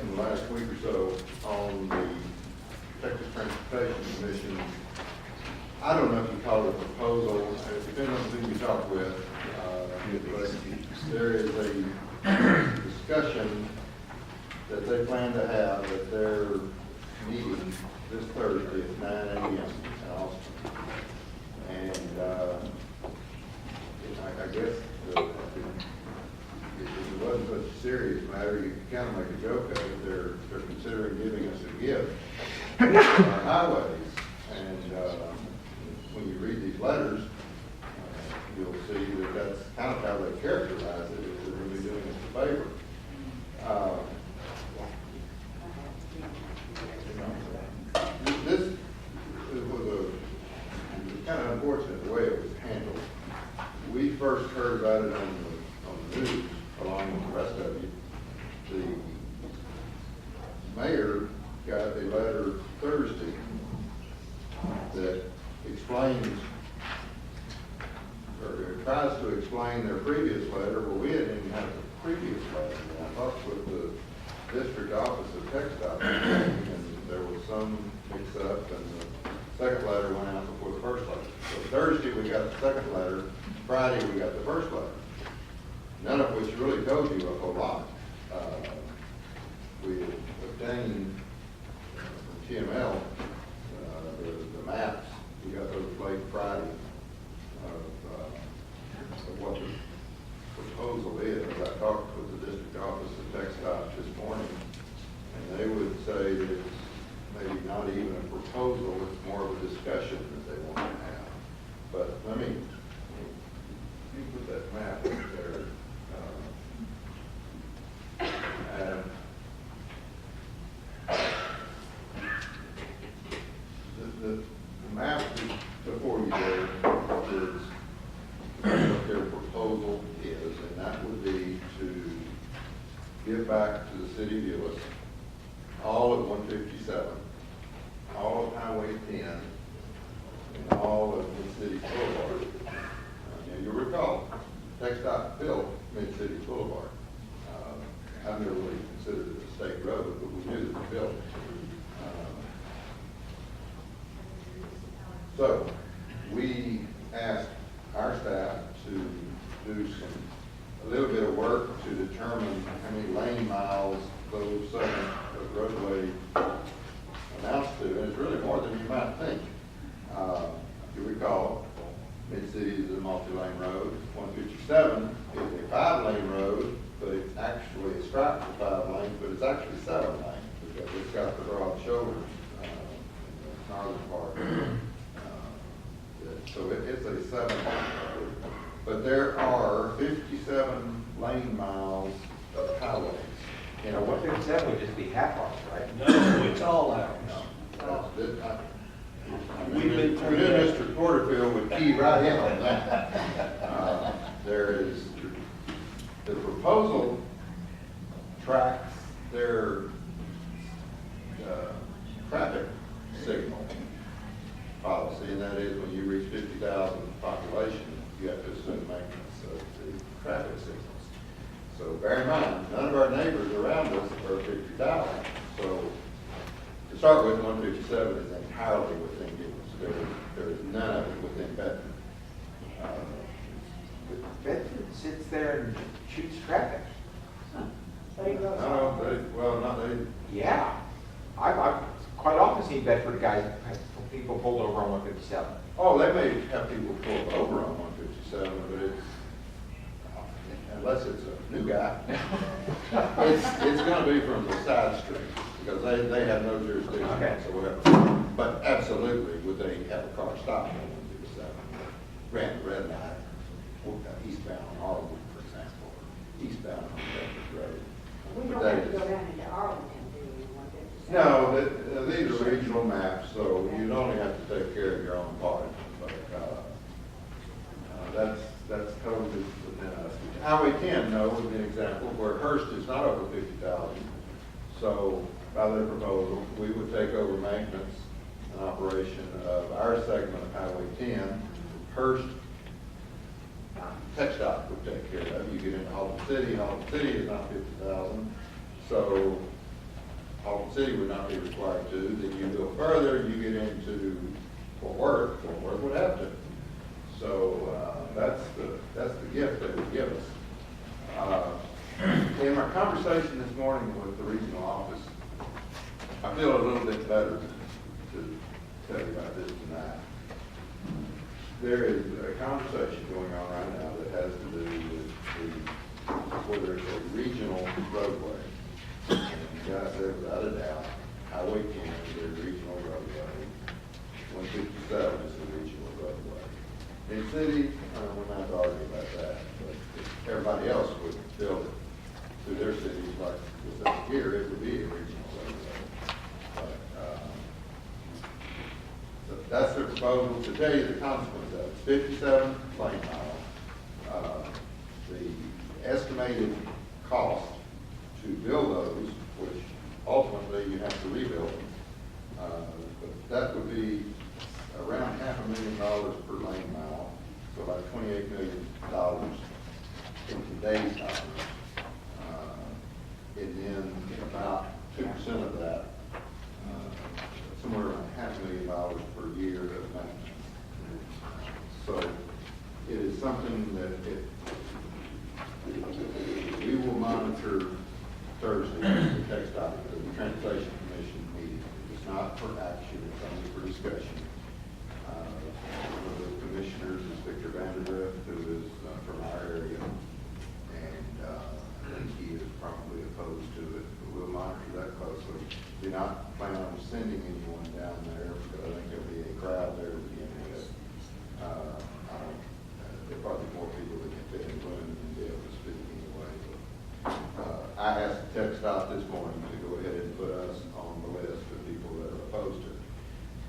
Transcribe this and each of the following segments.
in the last week or so on the Texas Transportation Commission. I don't know if you call it a proposal, it depends on who you talk with, but there is a discussion that they plan to have at their meeting this Thursday at 9 a.m. in Austin. And I guess if it wasn't such a serious matter, you could kind of make a joke of it. They're considering giving us a gift for our highways. And when you read these letters, you'll see that that's kind of how they characterize it, is they're really doing us a favor. This was kind of unfortunate the way it was handled. We first heard about it on the news, along with the rest of you. The mayor got a letter Thursday that explains, or tries to explain their previous letter. Well, we didn't even have the previous letter. I talked with the district office of TxDOT, and there was some mix-up, and the second letter went out before the first letter. So Thursday we got the second letter, Friday we got the first letter, none of which really told you a whole lot. We obtained from TML the maps. We got those late Friday of what the proposal is. I talked with the district office of TxDOT this morning, and they would say that it's maybe not even a proposal, it's more of a discussion that they want to have. But let me put that map up there. The map before you there is what their proposal is, and that would be to give back to the city of Euless all of 157, all of Highway 10, and all of Mid-City Boulevard. Now you'll recall, TxDOT built Mid-City Boulevard. I've never really considered it a state road, but we knew that we built it. So we asked our staff to do a little bit of work to determine how many lane miles those segments of roadway amounts to, and it's really more than you might think. If you recall, Mid-City is a multi-lane road. 157 is a 5-lane road, but it's actually striped for 5 lanes, but it's actually 7 lanes because it's got the broad shoulders in the northern part. So it's a 7-lane road. But there are 57 lane miles of highways. You know, 157 would just be half ours, right? No, it's all ours. Mr. Porterfield would key right in on that. There is, the proposal tracks their traffic signal policy, and that is when you reach 50,000 population, you have to assume maintenance of the traffic signals. So bear in mind, none of our neighbors around us are 50,000. So to start with, 157 is entirely within Euless. There is none of it within Bedford. Bedford sits there and shoots traffic. Well, not they. Yeah. I've quite often seen Bedford guys, people pulled over on 157. Oh, they may have people pull over on 157, but it's, unless it's a new guy, it's going to be from the side street because they have no jurisdiction whatsoever. But absolutely, would they have a car stop on 157? Ran the red light, eastbound on Arlington, for example, eastbound on Bedford Road. We don't have to go down into Arlington, do we? No, these are regional maps, so you'd only have to take care of your own part. But that's totally within us. Highway 10, though, would be an example where Hearst is not over 50,000. So by their proposal, we would take over maintenance and operation of our segment of Highway 10. Hearst, TxDOT would take care of. You get into Halton City. Halton City is not 50,000. So the city would not be required to. Then you go further, you get into Fort Worth would have to. So, that's the gift they would give us. In my conversation this morning with the regional office, I feel a little bit better to tell you about this tonight. There is a conversation going on right now that has to do with whether it's a regional roadway. And the guy said, without a doubt, Highway 10 is a regional roadway. 157 is a regional roadway. In city, we're not arguing about that, but if everybody else would build it through their cities like this up here, it would be a regional roadway. But, so that's their proposal. To tell you the consequence of it, it's 57 lane miles. The estimated cost to build those, which ultimately you have to rebuild them, but that would be around $500,000 per lane mile, so about $28 million in today's dollars. And then about 2% of that, somewhere around $500,000 per year of maintenance. So it is something that we will monitor Thursday, the the Transportation Commission meeting. It's not for action, it's only for discussion. One of the commissioners is Victor Vanderdrift, who is from our area, and I think he is probably opposed to it, but we'll monitor that closely. Do not plan on sending anyone down there, because I think there'll be a crowd there to begin with. There are probably more people that can fit in the room and be able to speak anyway. But, I asked TxDOT this morning to go ahead and put us on the list of people that are opposed to it.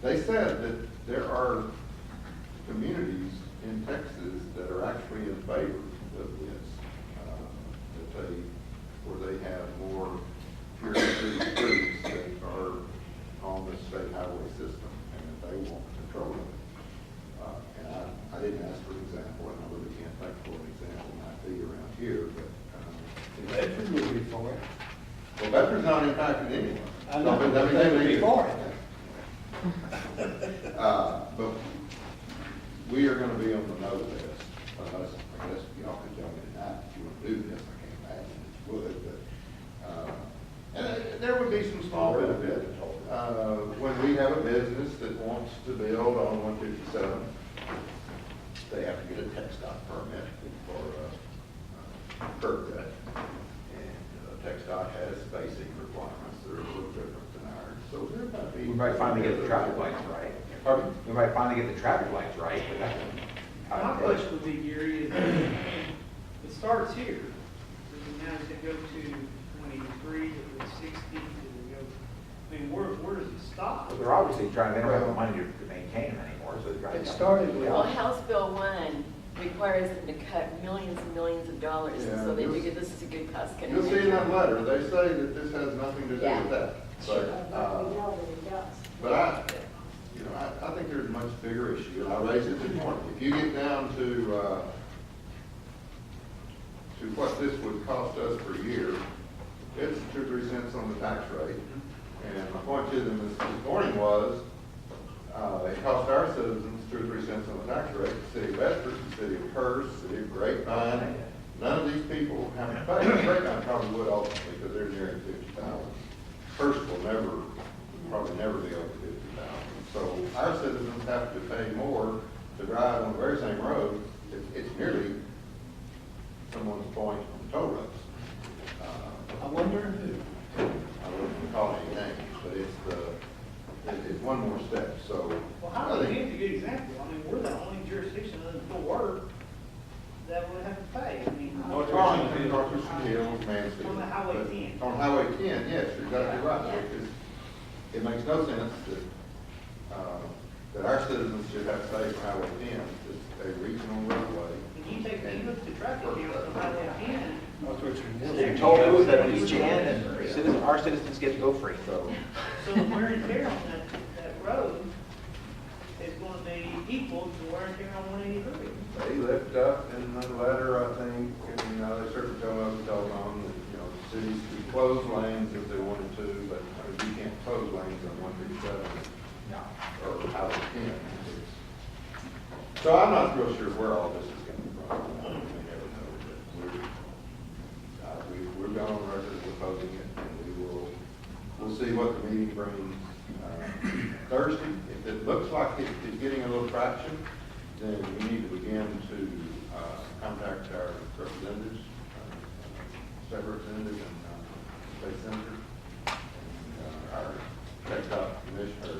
They said that there are communities in Texas that are actually in favor of this, where they have more pure city streets that are on the state highway system, and that they want control of it. And I didn't ask for an example, and I really can't think of an example might be around here, but. Bedford would be for it. Well, Bedford's not impacted anyway. I know, but they would be for it. But we are gonna be on the no list, unless, I guess, y'all could tell me tonight if you want to do this. I can't imagine that you would, but, and there would be some small benefit. When we have a business that wants to build on 157, they have to get a TxDOT permit for curb cut. And TxDOT has basic requirements that are a little different than ours. So there might be. We might finally get the traffic lights right. Pardon? We might finally get the traffic lights right, but that. My question would be, Gary, is it starts here. Now does it go to 23, to 60, does it go, I mean, where does it stop? They're obviously trying, they don't have the money to maintain them anymore, so they're trying. It started with. Well, House Bill 1 requires them to cut millions and millions of dollars, Yeah, so they you'll- figured this is a good cost cutting. You'll see in that measure. letter, they say that this has nothing to do Yeah. with that. But, But we know that it does. but I think there's a much bigger issue, and I raised it this morning. If you get down to what this would cost us per year, it's 2 or 3 cents on the tax rate. And my point to them this morning was, it cost our citizens 2 or 3 cents on the tax rate. The city of Bedford, the city of Hearst, the city of Grapevine, none of these people have to pay. Grapevine probably would ultimately, because they're nearing 50,000. Hearst will probably never be over 50,000. So our citizens have to pay more to drive on the very same road. It's nearly someone's point on the toll roads. I wonder who. I wouldn't call it any names, but it's one more step, so. Well, how do we get a good example? I mean, we're the only jurisdiction other than Fort Worth that would have to pay. I mean, North Arlington, North Hills, Mansfield. On the Highway 10. On Highway 10, yes, you're exactly right, because it makes no sense that our citizens should have to pay for Highway 10. It's a regional roadway. If you take any of the traffic counts on Highway 10, That's what you're They doing. told us that it's Jan and our citizens get to go free, so. so the wear and tear on that road is going to be equal to wear and tear on 183. They lift up in the letter, I think, and, they certainly tell us, that, cities could close lanes if they wanted to, but you 7 No. or out of 10. So I'm not real sure where all this is coming from. I don't think I ever know, but we've gone on record as opposing it, and we'll see what the meeting brings Thursday. If it looks like it's getting a little traction, then we need to begin to contact our representatives, state representative and state senator, and our TechDOT commissioner,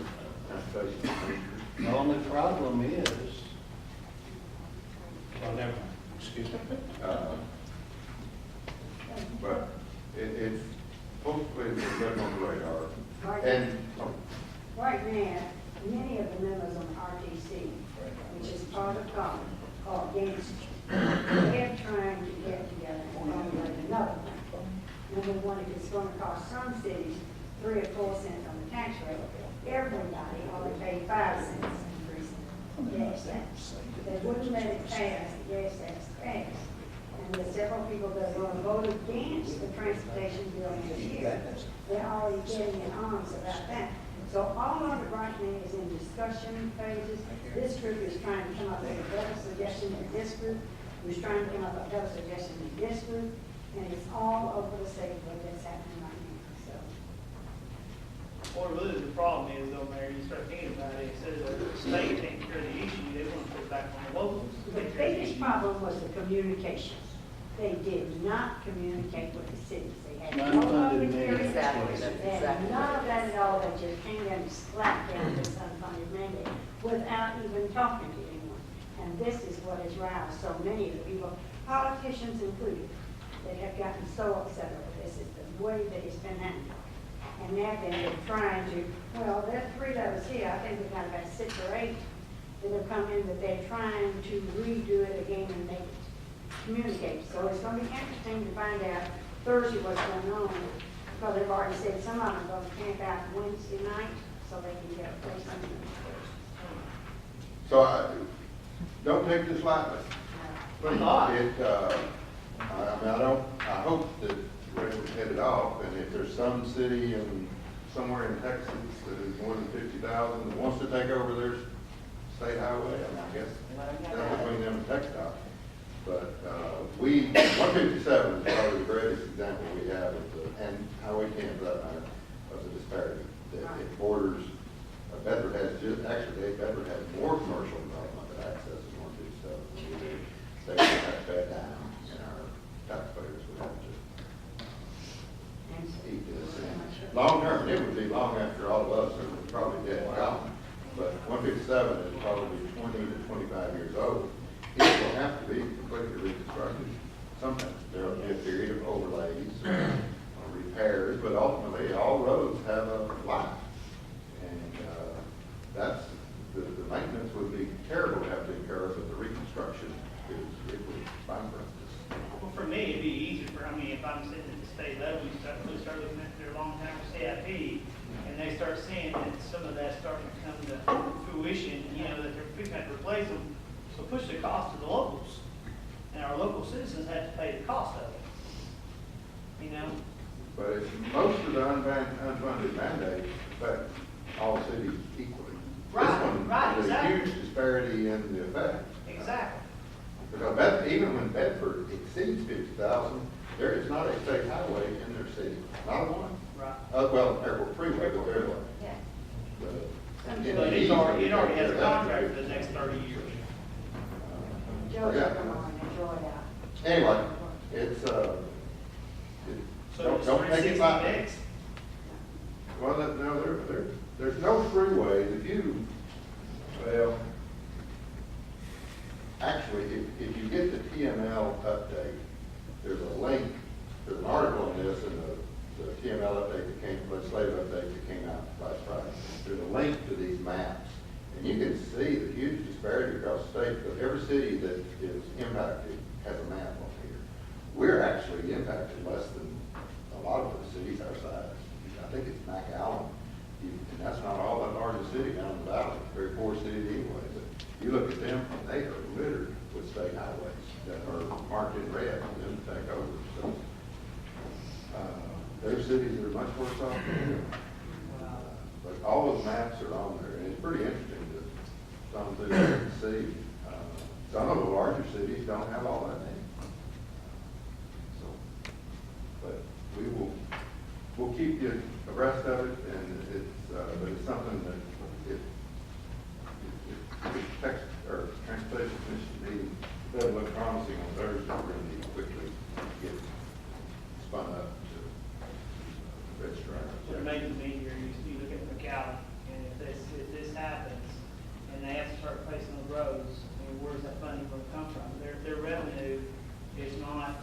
transportation commissioner. The only problem is, well, never mind, excuse me. But it's hopefully it's been on the radar. Right. And, Right now, many of the members on RTC, which is part of COG, are against it. They're trying to get together and formulate another plan. Number one, if it's going to cost some cities 3 or 4 cents on the tax rate, everybody ought to pay 5 cents increase in gas tax. They wouldn't let it pass, the gas tax passed. And there's several people that are going to vote against the transportation bill this year. They're already getting in arms about that. So all of it right now is in discussion phases. This group is trying to come up with a better suggestion than this group, who's trying to come up with a better suggestion than this group, and it's all over the state where that's happening right now, so. What really the problem is though, Mayor, you start thinking about it, it says that the state takes care of the issue, they want to put it back on the locals. to The take care of the biggest issue. problem was the communication. They did not communicate with the cities. They had no Unfunded public hearings. Exactly, that's They had exactly none what of it that is. at all. They just came down and slapped down this unfunded mandate without even talking to anyone. And this is what has roused so many of the people, politicians included, that have gotten so upset over this, is the way that it's been handled. And now they're trying to, well, there are 3 of us here, I think we've got about 6 or 8 that have come in, that they're trying to redo it again and make it communicate. So it's going to be interesting to find out Thursday what's going on, because they've already said some of them are going to camp out Wednesday night, so they can get a place on so don't take this lightly. Please. not. I hope that we're headed off, and if there's some city in, somewhere in Texas that is more than 50,000 that wants to take over their state highway, I guess that's between them and TechDOT. But 157 is probably the greatest example we have of and Highway 10 for that matter, of the disparity. That it borders, Bedford has Bedford has more commercial development that accesses 157. They would have to pay down, and our taxpayers would have to eat this. And long term, it would be long after all of us are probably dead and gone. But 157 is probably 20 to 25 years old. It will have to be completely reconstructed. Sometimes there will be a period of overlays or repairs, but ultimately all roads have a life. And that's, the maintenance would be terrible to have to incur, but the reconstruction it would bankrupt us. Well, for me, it'd be easier for, if I'm sitting at the state level, we start looking at their long-term CIP, and they start seeing that some of that's starting to come to fruition, that they're going to replace them. So push the cost to the locals, and our local citizens have to pay the cost of it. But it's, most of the unfunded mandates affect all cities equally. Right, There's a exactly. huge disparity in the effect. Exactly. Because even when Bedford exceeds 50,000, there is not a state highway in their city, not a one. Right. Well, airport freeway, but there is. Yeah. But it already has a contract for the next 30 years. Joe's Yeah. come on and draw it out. Anyway, it's, So it's don't take it 360 lightly. next. Well, no, there's no freeways. Well, actually, if you get the TML update, there's a link, there's an article on this in the TML update that came, legislative update that came out last Friday. There's a link to these maps, and you can see the huge disparity across the state, because every city that is impacted has a map on here. We're actually impacted less than a lot of the cities our size. I think it's McAllen, and that's not all that large a city down in the valley, very poor city anyway, but you look at them, they are littered with state highways that are marked in red for them to take over, so. There are cities that are much worse off than we are. But all those maps are on there, and it's pretty interesting to thumb through there and see. Some of the larger cities don't have all that in. So, but we'll keep you abreast of it, and but it's something that if text or transportation commission meeting doesn't look promising on Thursday, we're going to need to quickly get spun up to register. What makes it easier, you look at McAllen, and if this happens, and they have to start replacing the roads, I mean, where's that funding going to come from? Their revenue is not,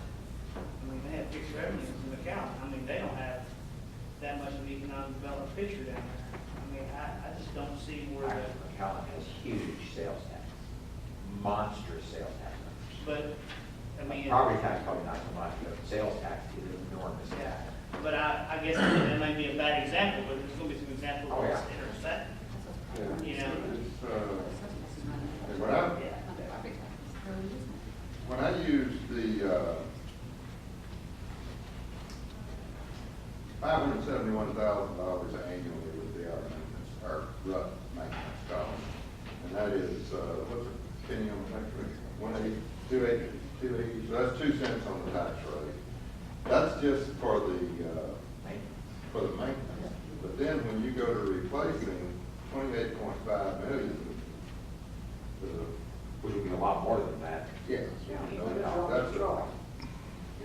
I mean, they have fixed revenues in McAllen. I mean, they don't have that much of an economic development picture down there. I mean, I just don't see where the. McAllen has huge sales tax, monstrous sales tax numbers. But, I mean. Property tax probably not so much, but sales tax is enormous. Yeah, but I guess that may be a bad example, but there's gonna be some examples Oh, where yeah. it's intersecting. Yeah. You know. And when I use the $571,000 annually would be our maintenance, our rough maintenance cost. And that is, what's a penny on the tax rate? 180, 280, so that's 2 cents on the tax rate. That's just for the maintenance. But then when you go to replacing 28.5 million, Which would be a lot more than that. yes, that's a,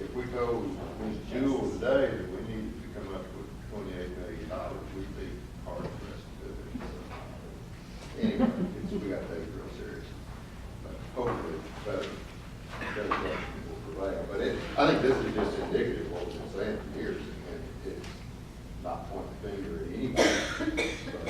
if we told Ms. Jewell today that we needed to come up with $28 million, we'd be hard pressed to do it. So, anyway, we got to take it real serious. But hopefully, better judgment will prevail. But I think this is just indicative of what we've been saying for years, and it's not pointing the finger at anybody. But